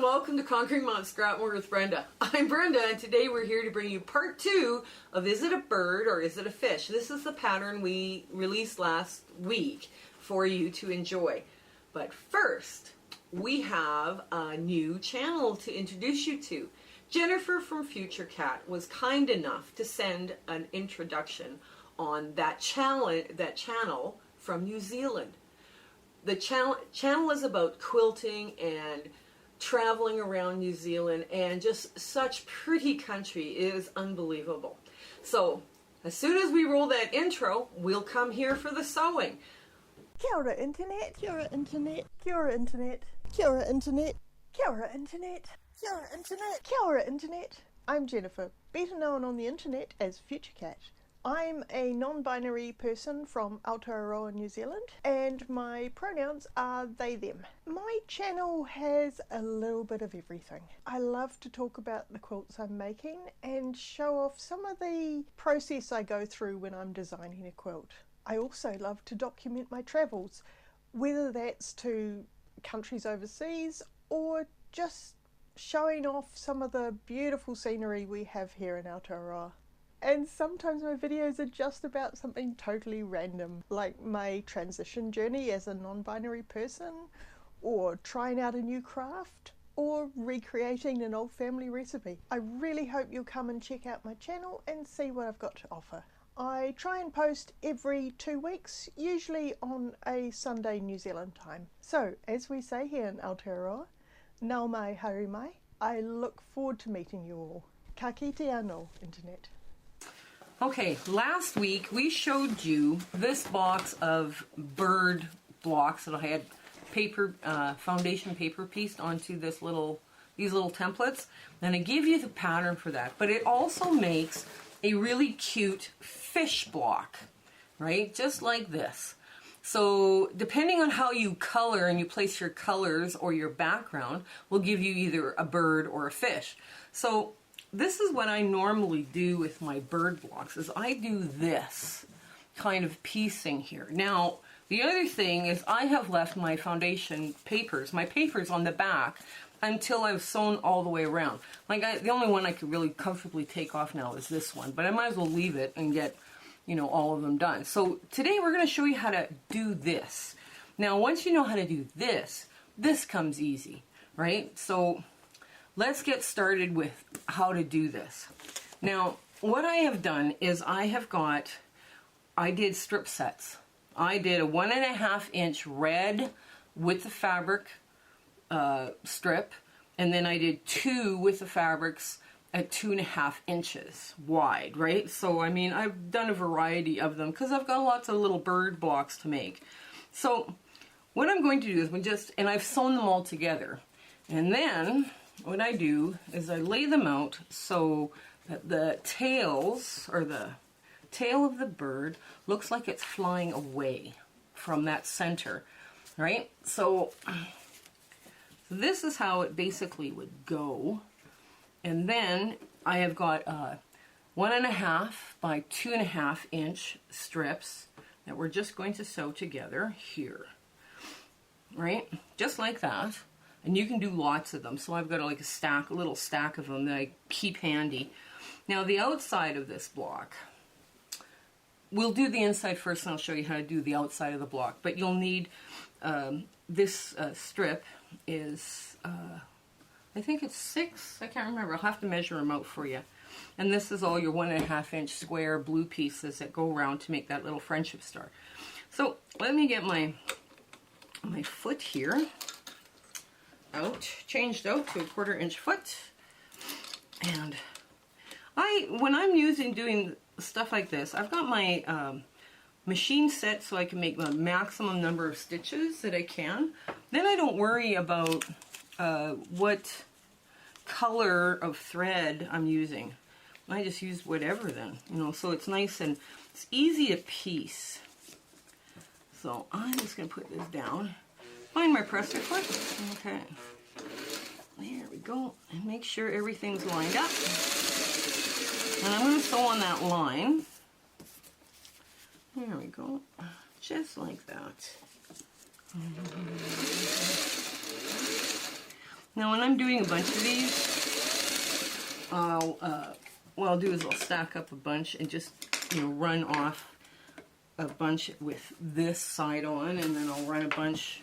and welcome to Conquering Mom Scrapmore with Brenda. I'm Brenda, and today we're here to bring you part 2 of Is It a Bird or Is It a Fish? This is the pattern we released last week for you to enjoy. But first, we have a new channel to introduce you to. Jennifer from Futurecat was kind enough to send an introduction on that channel from New Zealand. The channel is about quilting and traveling around New Zealand, and just such pretty country. It is unbelievable. So as soon as we roll that intro, we'll come here for the sewing. Kia ora internet, kia ora internet, kia ora internet, kia ora internet, kia ora internet, kia ora internet, kia ora internet. I'm Jennifer, better known on the internet as Futurecat. I'm a non-binary person from Aotearoa, New Zealand, and my pronouns are they, them. My channel has a little bit of everything. I love to talk about the quilts I'm making and show off some of the process I go through when I'm designing a quilt. I also love to document my travels, whether that's to countries overseas or just showing off some of the beautiful scenery we have here in Aotearoa. And sometimes my videos are just about something totally random, like my transition journey as a non-binary person, or trying out a new craft, or recreating an old family recipe. I really hope you'll come and check out my channel and see what I've got to offer. I try and post every 2 weeks, usually on a Sunday New Zealand time. So, as we say here in Aotearoa, nau mai haere mai. I look forward to meeting you all. Ka kite anō, internet. Okay, last week we showed you this box of bird blocks that I had paper, foundation paper pieced onto these little templates, and I gave you the pattern for that. But it also makes a really cute fish block, right? Just like this. So depending on how you color and you place your colors or your background will give you either a bird or a fish. So this is what I normally do with my bird blocks, is I do this kind of piecing here. Now, the other thing is I have left my foundation papers, my papers on the back until I've sewn all the way around. Like the only one I could really comfortably take off now is this one, but I might as well leave it and get, you know, all of them done. So today we're going to show you how to do this. Now, once you know how to do this, this comes easy, right? So let's get started with how to do this. Now, what I have done is I did strip sets. I did a 1.5 inch red with the fabric strip, and then I did 2 with the fabrics at 2.5 inches wide, right? So, I mean, I've done a variety of them because I've got lots of little bird blocks to make. So, what I'm going to do is and I've sewn them all together. And then what I do is I lay them out so that the tails, or the tail of the bird, looks like it's flying away from that center, right? So this is how it basically would go. And then I have got 1.5 by 2.5 inch strips that we're just going to sew together here, right? Just like that. And you can do lots of them. So I've got like a little stack of them that I keep handy. Now the outside of this block, we'll do the inside first and I'll show you how to do the outside of the block. But you'll need, this strip is, I think it's 6, I can't remember. I'll have to measure them out for you. And this is all your 1.5 inch square blue pieces that go around to make that little friendship star. So let me get my foot here changed out to a 1/4 inch foot. And when I'm doing stuff like this, I've got my machine set so I can make the maximum number of stitches that I can. Then I don't worry about what color of thread I'm using. I just use whatever then, you know, so it's nice and it's easy to piece. So I'm just going to put this down. Find my presser foot. Okay. There we go. And make sure everything's lined up. And I'm going to sew on that line. There we go. Just like that. Now when I'm doing a bunch of these, what I'll do is I'll stack up a bunch and just, you know, run off a bunch with this side on, and then I'll run a bunch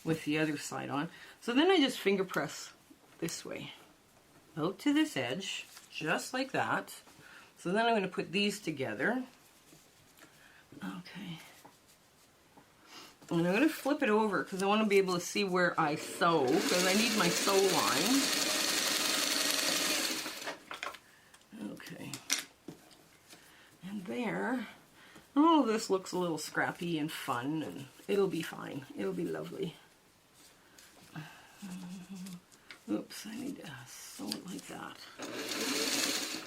with the other side on. So then I just finger press this way out to this edge, just like that. So then I'm going to put these together. Okay. And I'm going to flip it over because I want to be able to see where I sew, because I need my sew line. Okay. And there. Oh, this looks a little scrappy and fun, and it'll be fine. It'll be lovely. Oops, I need to sew it like that.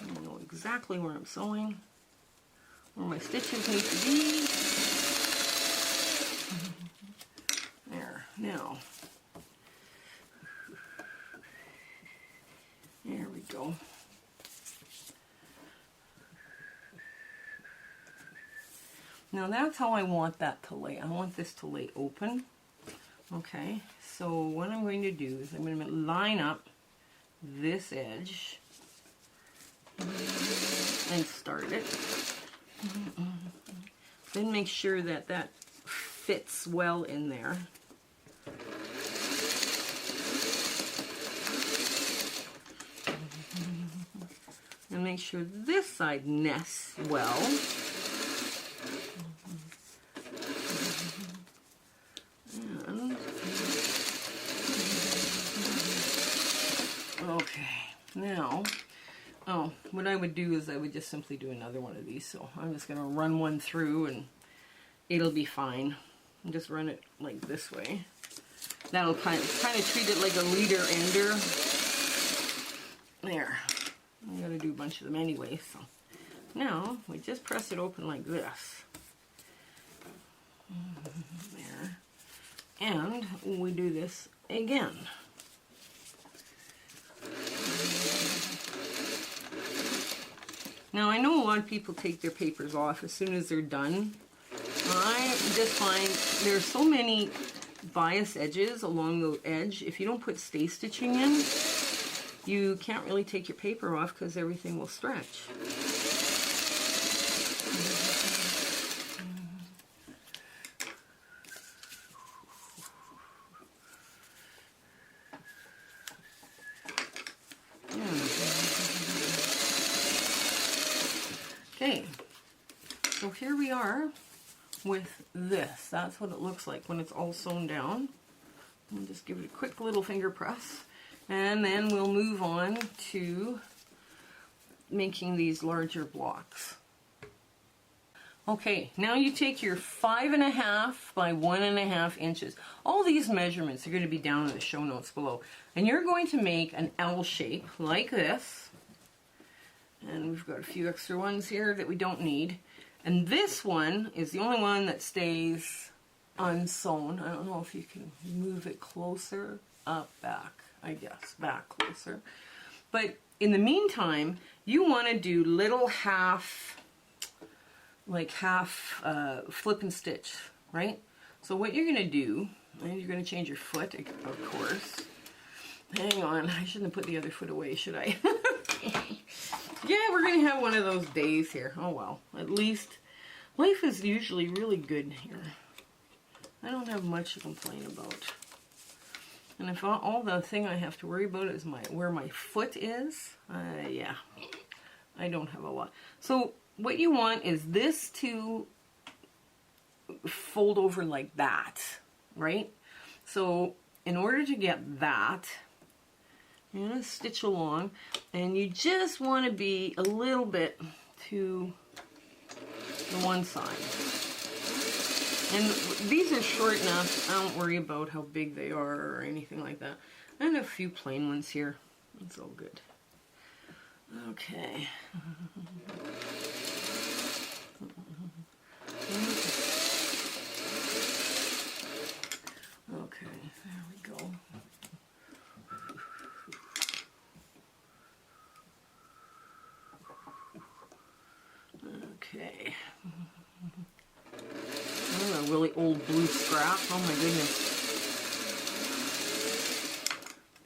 I know exactly where I'm sewing, where my stitches need to be. There, now. There we go. Now that's how I want that to lay. I want this to lay open. Okay, so what I'm going to do is I'm going to line up this edge and start it. Then make sure that that fits well in there. And make sure this side nests well. Okay, now, what I would do is I would just simply do another one of these. So I'm just going to run one through and it'll be fine. And just run it like this way. That'll kind of treat it like a leader ender. There. I'm going to do a bunch of them anyway. So now we just press it open like this. There. And we do this again. Now I know a lot of people take their papers off as soon as they're done. I just find there's so many bias edges along the edge. If you don't put stay stitching in, you can't really take your paper off because everything will stretch. Okay, so here we are with this. That's what it looks like when it's all sewn down. I'll just give it a quick little finger press, and then we'll move on to making these larger blocks. Okay, now you take your 5.5 by 1.5 inches. All these measurements are going to be down in the show notes below. And you're going to make an L shape like this. And we've got a few extra ones here that we don't need. And this one is the only one that stays unsewn. I don't know if you can move it closer, up, back, I guess, back closer. But in the meantime, you want to do little half flip and stitch, right? So what you're going to do, and you're going to change your foot, of course. Hang on, I shouldn't have put the other foot away, should I? Yeah, we're going to have one of those days here. Oh well, at least life is usually really good here. I don't have much to complain about. And if all the thing I have to worry about is where my foot is, yeah, I don't have a lot. So what you want is this to fold over like that, right? So in order to get that, you're going to stitch along, and you just want to be a little bit to the one side. And these are short enough, I don't worry about how big they are or anything like that. I have a few plain ones here. It's all good. Okay. Okay, there we go. Okay. Oh, a really old blue scrap. Oh my goodness.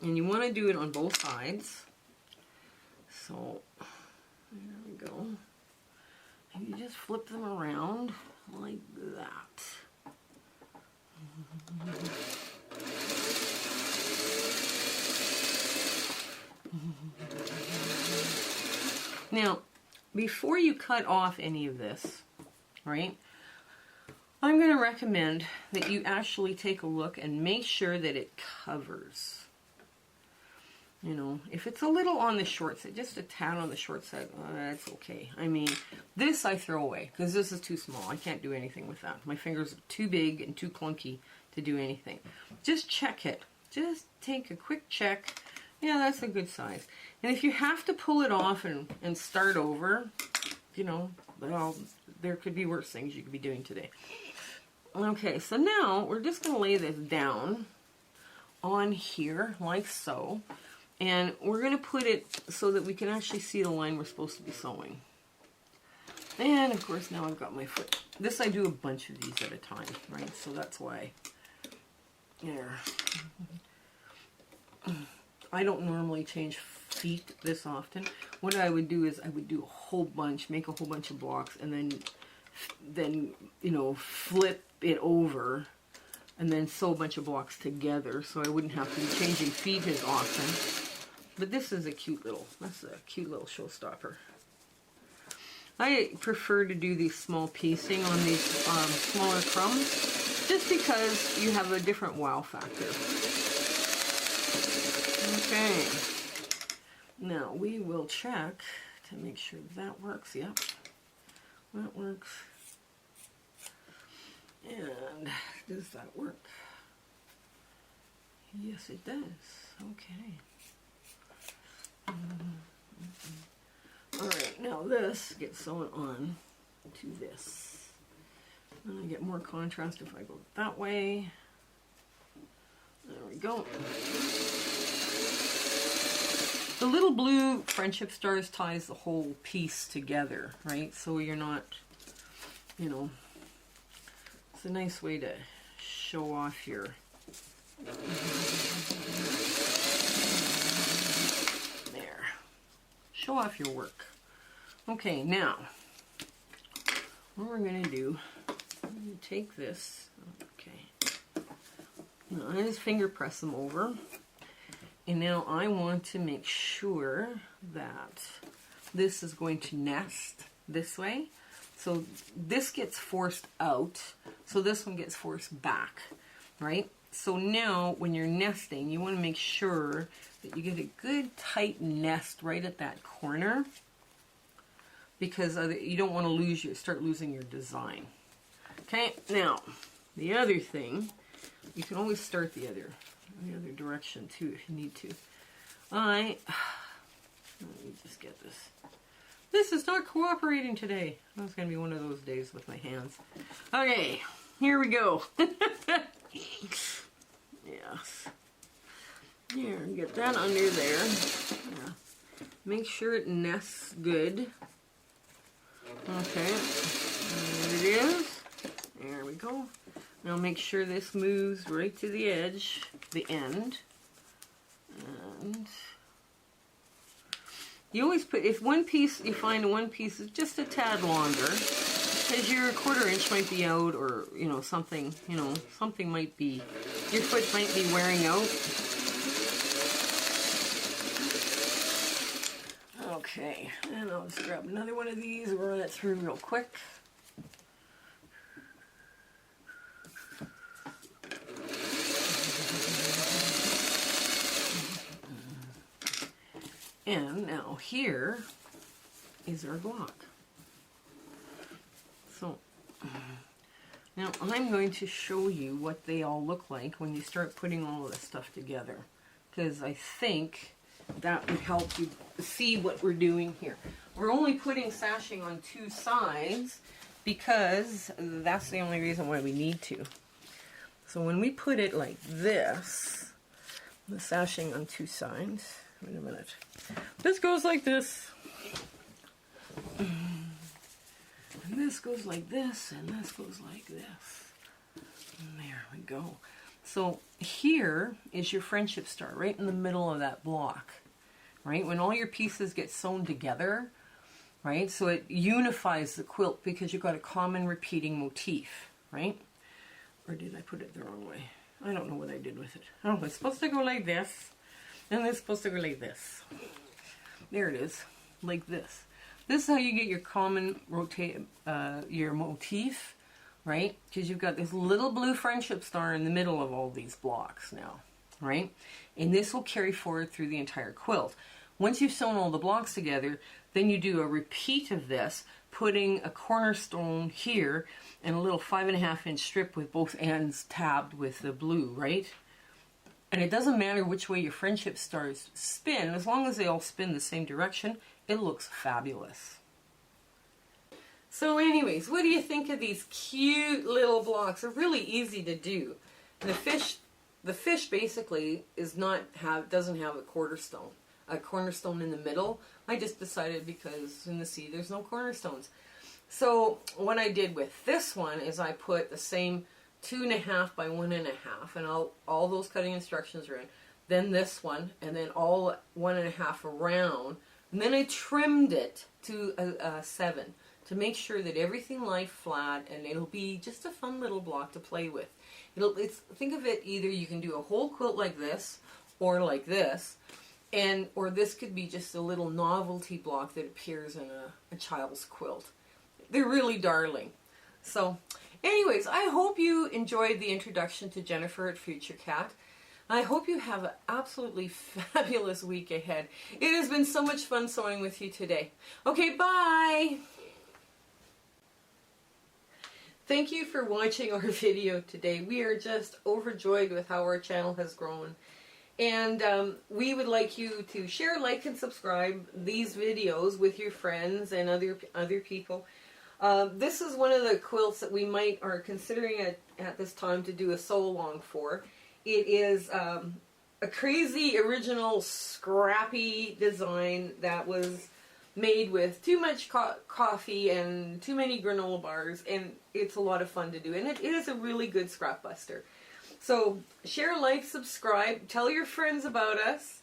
And you want to do it on both sides. So, there we go. And you just flip them around like that. Now, before you cut off any of this, right, I'm going to recommend that you actually take a look and make sure that it covers. You know, if it's a little on the short side, just a tad on the short side, that's okay. I mean, this I throw away because this is too small. I can't do anything with that. My fingers are too big and too clunky to do anything. Just check it. Just take a quick check. Yeah, that's a good size. And if you have to pull it off and start over, you know, well, there could be worse things you could be doing today. Okay, so now we're just going to lay this down on here like so. And we're going to put it so that we can actually see the line we're supposed to be sewing. And of course now I've got my foot. This I do a bunch of these at a time, right? So that's why. There. I don't normally change feet this often. What I would do is I would do a whole bunch, make a whole bunch of blocks, and then you know, flip it over and then sew a bunch of blocks together so I wouldn't have to be changing feet as often. But this is a cute little, that's a cute little showstopper. I prefer to do these small piecing on these smaller crumbs just because you have a different wow factor. Okay. Now we will check to make sure that works. Yep, that works. And does that work? Yes, it does. Okay. Alright, now this gets sewn on to this. And I get more contrast if I go that way. There we go. The little blue friendship stars ties the whole piece together, right? So you're not, you know, it's a nice way to show off your there. Show off your work. Okay, now what we're gonna do, I'm gonna take this, okay. Now I just finger press them over. And now I want to make sure that this is going to nest this way. So this gets forced out, so this one gets forced back, right? So now when you're nesting, you want to make sure that you get a good tight nest right at that corner, because you don't want to start losing your design. Okay, now the other thing, you can always start the other direction too if you need to. Let me just get this. This is not cooperating today. That's going to be one of those days with my hands. Okay, here we go. Yes. Here, get that under there. Yeah. Make sure it nests good. Okay, there it is. There we go. Now make sure this moves right to the edge, the end. And you always put, if one piece, you find one piece is just a tad longer, because your 1/4 inch might be out, or, you know, something might be, your foot might be wearing out. Okay, and I'll just grab another one of these and run it through real quick. And now here is our block. So now I'm going to show you what they all look like when you start putting all of this stuff together, because I think that would help you see what we're doing here. We're only putting sashing on 2 sides because that's the only reason why we need to. So when we put it like this, the sashing on 2 sides, wait a minute. This goes like this. And this goes like this, and this goes like this. And there we go. So here is your friendship star, right in the middle of that block, right? When all your pieces get sewn together, right? So it unifies the quilt because you've got a common repeating motif, right? Or did I put it the wrong way? I don't know what I did with it. Oh, it's supposed to go like this, and it's supposed to go like this. There it is, like this. This is how you get your common your motif, right? Because you've got this little blue friendship star in the middle of all these blocks now, right? And this will carry forward through the entire quilt. Once you've sewn all the blocks together, then you do a repeat of this, putting a cornerstone here and a little 5.5-inch strip with both ends tabbed with the blue, right? And it doesn't matter which way your friendship stars spin, as long as they all spin the same direction, it looks fabulous. So anyways, what do you think of these cute little blocks? They're really easy to do. And the fish basically doesn't have a cornerstone in the middle. I just decided because in the sea there's no cornerstones. So what I did with this one is I put the same 2.5 by 1.5, and all those cutting instructions are in. Then this one, and then all 1.5 around. And then I trimmed it to a 7 to make sure that everything lies flat, and it'll be just a fun little block to play with. Think of it, either you can do a whole quilt like this or like this, or this could be just a little novelty block that appears in a child's quilt. They're really darling. So anyways, I hope you enjoyed the introduction to Jennifer at Futurecat. I hope you have an absolutely fabulous week ahead. It has been so much fun sewing with you today. Okay, bye! Thank you for watching our video today. We are just overjoyed with how our channel has grown. And we would like you to share, like, and subscribe these videos with your friends and other people. This is one of the quilts that we are considering at this time to do a sew along for. It is a crazy, original, scrappy design that was made with too much coffee and too many granola bars, and it's a lot of fun to do. And it is a really good scrap buster. So share, like, subscribe, tell your friends about us.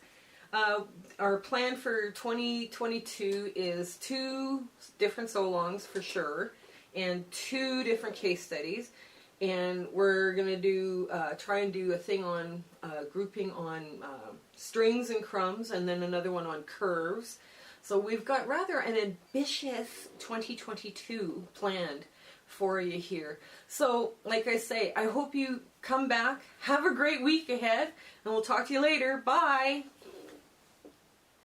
Our plan for 2022 is 2 different sew-alongs for sure, and 2 different case studies. And we're going to try and do a thing on grouping on strings and crumbs, and then another one on curves. So we've got rather an ambitious 2022 planned for you here. So, like I say, I hope you come back. Have a great week ahead, and we'll talk to you later. Bye!